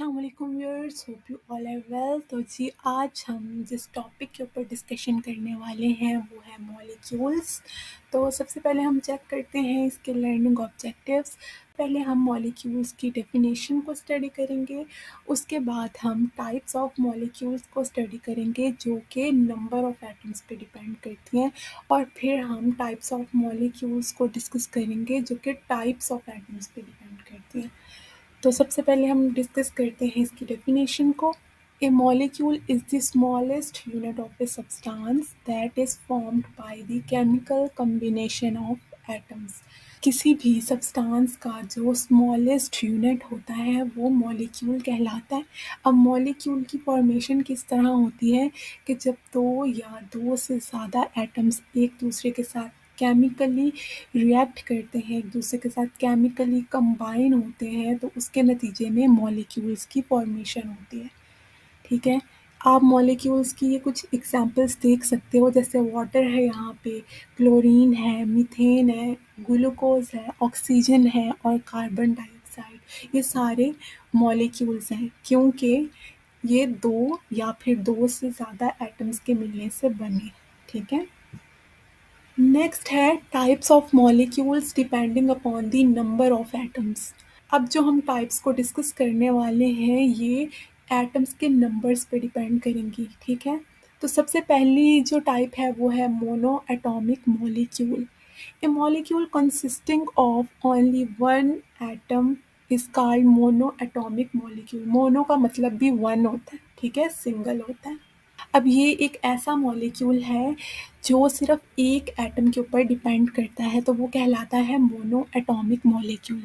अस्सलाम वालेकुम viewers, hope you all are well. तो जी आज हम जिस टॉपिक के ऊपर डिस्कशन करने वाले हैं वो है मॉलिक्यूल्स। तो सबसे पहले हम चेक करते हैं इसके लर्निंग ऑब्जेक्टिव्स। पहले हम मॉलिक्यूल्स की डेफिनेशन को स्टडी करेंगे, उसके बाद हम टाइप्स ऑफ मॉलिक्यूल्स को स्टडी करेंगे जो कि नंबर ऑफ एटम्स पे डिपेंड करती हैं, और फिर हम टाइप्स ऑफ मॉलिक्यूल्स को डिस्कस करेंगे जो कि टाइप्स ऑफ एटम्स पे डिपेंड करती हैं। तो सबसे पहले हम डिस्कस करते हैं इसकी डेफिनेशन को। A molecule is the smallest unit of a substance that is formed by the chemical combination of atoms. किसी भी सब्सटेंस का जो स्मॉलेस्ट यूनिट होता है वो मॉलिक्यूल कहलाता है। अब मॉलिक्यूल की फॉर्मेशन किस तरह होती है कि जब दो या दो से ज़्यादा एटम्स एक दूसरे के साथ केमिकली रिएक्ट करते हैं, एक दूसरे के साथ केमिकली कंबाइन होते हैं, तो उसके नतीजे में मॉलिक्यूल्स की फॉर्मेशन होती है। ठीक है, आप मॉलिक्यूल्स की ये कुछ एग्जांपल्स देख सकते हो, जैसे वाटर है, यहाँ पे क्लोरीन है, मीथेन है, ग्लूकोज है, ऑक्सीजन है और कार्बन डाइऑक्साइड। ये सारे मॉलिक्यूल्स हैं क्योंकि ये दो या फिर दो से ज़्यादा एटम्स के मिलने से बने। ठीक है, नेक्स्ट है types of molecules depending upon the number of atoms. अब जो हम टाइप्स को डिस्कस करने वाले हैं ये एटम्स के नंबर्स पे डिपेंड करेंगी। ठीक है, तो सबसे पहली जो टाइप है वो है mono atomic molecule. A molecule consisting of only one atom is called mono atomic molecule. Mono का मतलब भी वन होता है, ठीक है, सिंगल होता है। अब ये एक ऐसा मॉलिक्यूल है जो सिर्फ एक एटम के ऊपर डिपेंड करता है, तो वो कहलाता है मोनो एटॉमिक मॉलिक्यूल।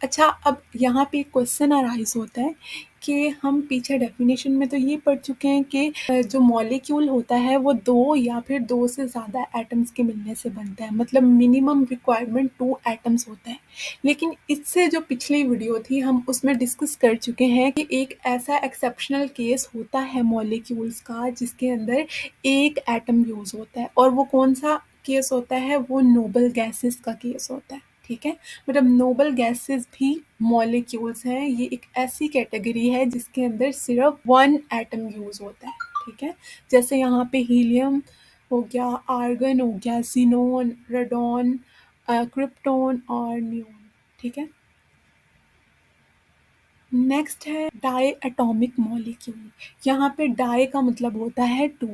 अच्छा, अब यहाँ पे एक क्वेश्चन अराइज होता है कि हम पीछे डेफिनेशन में तो ये पढ़ चुके हैं कि जो मॉलिक्यूल होता है वो दो या फिर दो से ज़्यादा एटम्स के मिलने से बनता है, मतलब मिनिमम रिक्वायरमेंट टू एटम्स होता है। लेकिन इससे जो पिछली वीडियो थी हम उसमें डिस्कस कर चुके हैं कि एक ऐसा एक्सेप्शनल केस होता है मॉलिक्यूल्स का जिसके अंदर एक एटम यूज होता है, और वो कौन सा केस होता है, वो नोबल गैसेस का केस होता है। ठीक है, मतलब नोबल गैसेस भी मॉलिक्यूल्स हैं। ये एक ऐसी कैटेगरी है जिसके अंदर सिर्फ वन एटम यूज होता है। ठीक है, जैसे यहाँ पे हीलियम हो गया, आर्गन हो गया, जीनोन, रेडॉन, क्रिप्टॉन और नियोन। ठीक है, नेक्स्ट है डाई एटॉमिक मॉलिक्यूल। यहाँ पे डाई का मतलब होता है टू।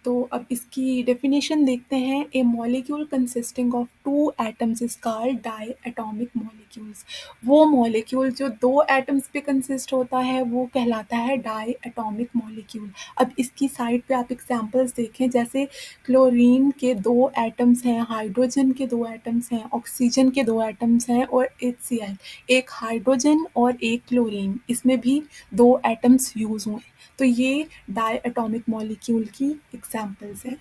तो अब इसकी डेफिनेशन देखते हैं। A molecule consisting of two atoms is called diatomic molecules. वो मॉलिक्यूल जो दो एटम्स पे कंसिस्ट होता है वो कहलाता है डाई एटॉमिक मॉलिक्यूल। अब इसकी साइड पे आप एग्जांपल्स देखें, जैसे क्लोरीन के दो एटम्स हैं, हाइड्रोजन के दो एटम्स हैं, ऑक्सीजन के दो एटम्स हैं और HCl, एक हाइड्रोजन और एक क्लोरीन, इसमें भी दो एटम्स यूज हुए। तो ये डाई एटॉमिक मॉलिक्यूल की एग्जांपल्स हैं।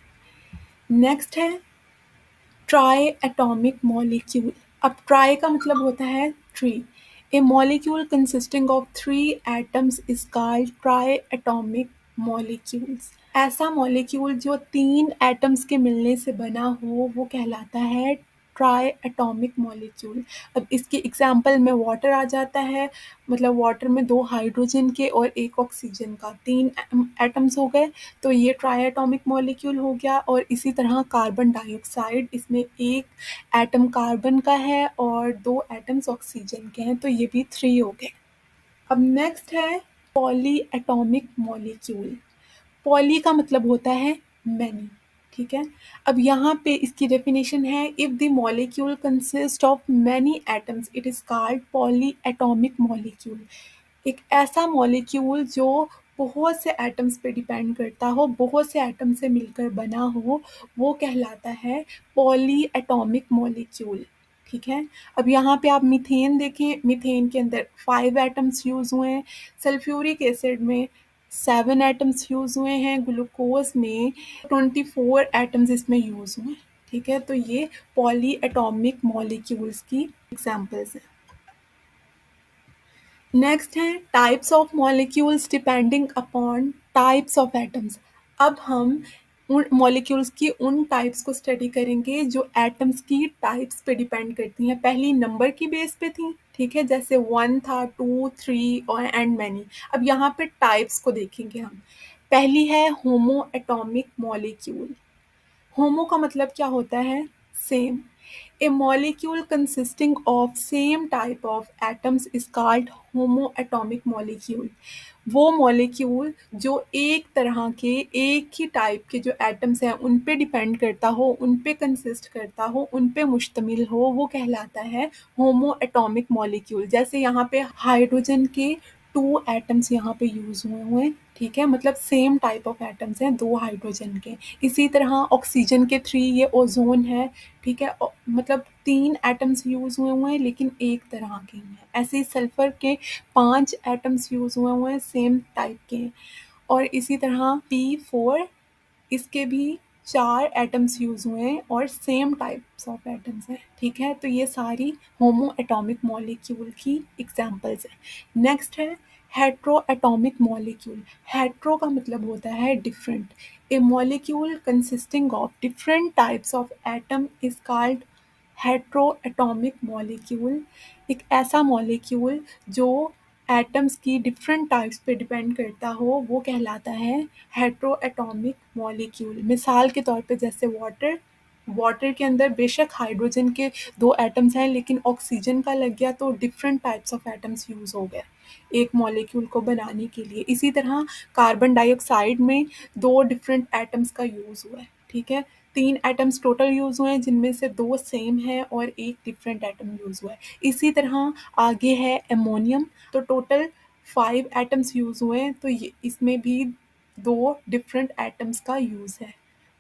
नेक्स्ट है ट्राई एटॉमिक मॉलिक्यूल। अब ट्राई का मतलब होता है three. A molecule consisting of three atoms is called try atomic molecules. ऐसा मॉलिक्यूल जो तीन एटम्स के मिलने से बना हो वो कहलाता है ट्राई एटॉमिक मॉलिक्यूल। अब इसके एग्जाम्पल में वाटर आ जाता है, मतलब वाटर में दो हाइड्रोजन के और एक ऑक्सीजन का, तीन एटम्स हो गए, तो ये ट्राई एटॉमिक मॉलिक्यूल हो गया। और इसी तरह कार्बन डाइऑक्साइड, इसमें एक एटम कार्बन का है और दो एटम्स ऑक्सीजन के हैं, तो ये भी थ्री हो गए। अब नेक्स्ट है पॉली एटॉमिक मॉलिक्यूल। पॉली का मतलब होता है मैनी। ठीक है, अब यहाँ पे इसकी डेफिनेशन है, if the molecule consist of many atoms it is called poly atomic molecule. एक ऐसा मॉलिक्यूल जो बहुत से एटम्स पे डिपेंड करता हो, बहुत से एटम से मिलकर बना हो, वो कहलाता है पॉली एटॉमिक मॉलिक्यूल। ठीक है, अब यहाँ पे आप मीथेन देखें, मीथेन के अंदर 5 एटम्स यूज हुए हैं, सल्फ्यूरिक एसिड में 7 एटम्स यूज हुए हैं, ग्लूकोज में 24 एटम्स इसमें यूज हुए हैं। ठीक है, तो ये पॉली एटॉमिक मॉलिक्यूल्स की एग्जांपल्स हैं। नेक्स्ट है types of molecules depending upon types of atoms. अब हम उन मॉलिक्यूल्स की उन टाइप्स को स्टडी करेंगे जो एटम्स की टाइप्स पे डिपेंड करती हैं। पहली नंबर की बेस पे थी, ठीक है, जैसे 1 था, 2, 3 और एंड मैनी। अब यहाँ पे टाइप्स को देखेंगे हम। पहली है होमो एटॉमिक मॉलिक्यूल। होमो का मतलब क्या होता है? Same. A molecule consisting of same type of atoms is called homo atomic molecule. वो मॉलिक्यूल जो एक तरह के, एक ही टाइप के जो एटम्स हैं उन पे डिपेंड करता हो, उन पे कंसिस्ट करता हो, उन पे मुश्तमिल हो, वो कहलाता है होमो एटॉमिक मॉलिक्यूल। जैसे यहाँ पे हाइड्रोजन के 2 एटम्स यहाँ पे यूज़ हुए हुए हैं, ठीक है, मतलब सेम टाइप ऑफ एटम्स हैं 2 हाइड्रोजन के। इसी तरह ऑक्सीजन के 3, ये ओज़ोन है, ठीक है, मतलब 3 एटम्स यूज़ हुए हुए हैं लेकिन एक तरह के ही हैं। ऐसे ही सल्फ़र के 5 एटम्स यूज़ हुए हुए हैं, सेम टाइप के हैं। और इसी तरह P4, इसके भी 4 एटम्स यूज़ हुए हैं और सेम टाइप्स ऑफ एटम्स हैं, ठीक है। तो ये सारी होमो एटॉमिक मॉलिक्यूल की एग्जांपल्स हैं। नेक्स्ट है हेट्रो एटॉमिक मॉलिक्यूल। हेट्रो का मतलब होता है different. A molecule consisting of different types of atom is called hetero atomic molecule. एक ऐसा मॉलिक्यूल जो एटम्स की डिफरेंट टाइप्स पे डिपेंड करता हो, वो कहलाता है हेट्रो एटॉमिक मॉलिक्यूल। मिसाल के तौर पे जैसे वाटर, वाटर के अंदर बेशक हाइड्रोजन के 2 एटम्स हैं लेकिन ऑक्सीजन का लग गया तो different types of atoms use हो गए एक मॉलिक्यूल को बनाने के लिए। इसी तरह कार्बन डाइऑक्साइड में 2 डिफरेंट एटम्स का यूज़ हुआ है, ठीक है। 3 एटम्स टोटल यूज़ हुए हैं जिनमें से 2 सेम हैं और 1 डिफरेंट एटम यूज़ हुआ है। इसी तरह आगे है अमोनियम, तो टोटल 5 एटम्स यूज़ हुए हैं, तो ये इसमें भी 2 डिफरेंट एटम्स का यूज़ है।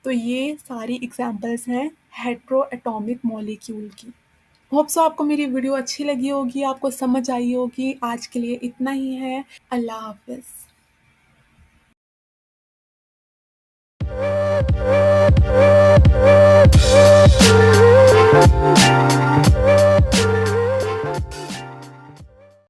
तो ये सारी एग्जांपल्स हैं हेट्रो एटॉमिक मॉलिक्यूल की। होप सो आपको मेरी वीडियो अच्छी लगी होगी, आपको समझ आई होगी। आज के लिए इतना ही है। अल्लाह हाफ़िज़।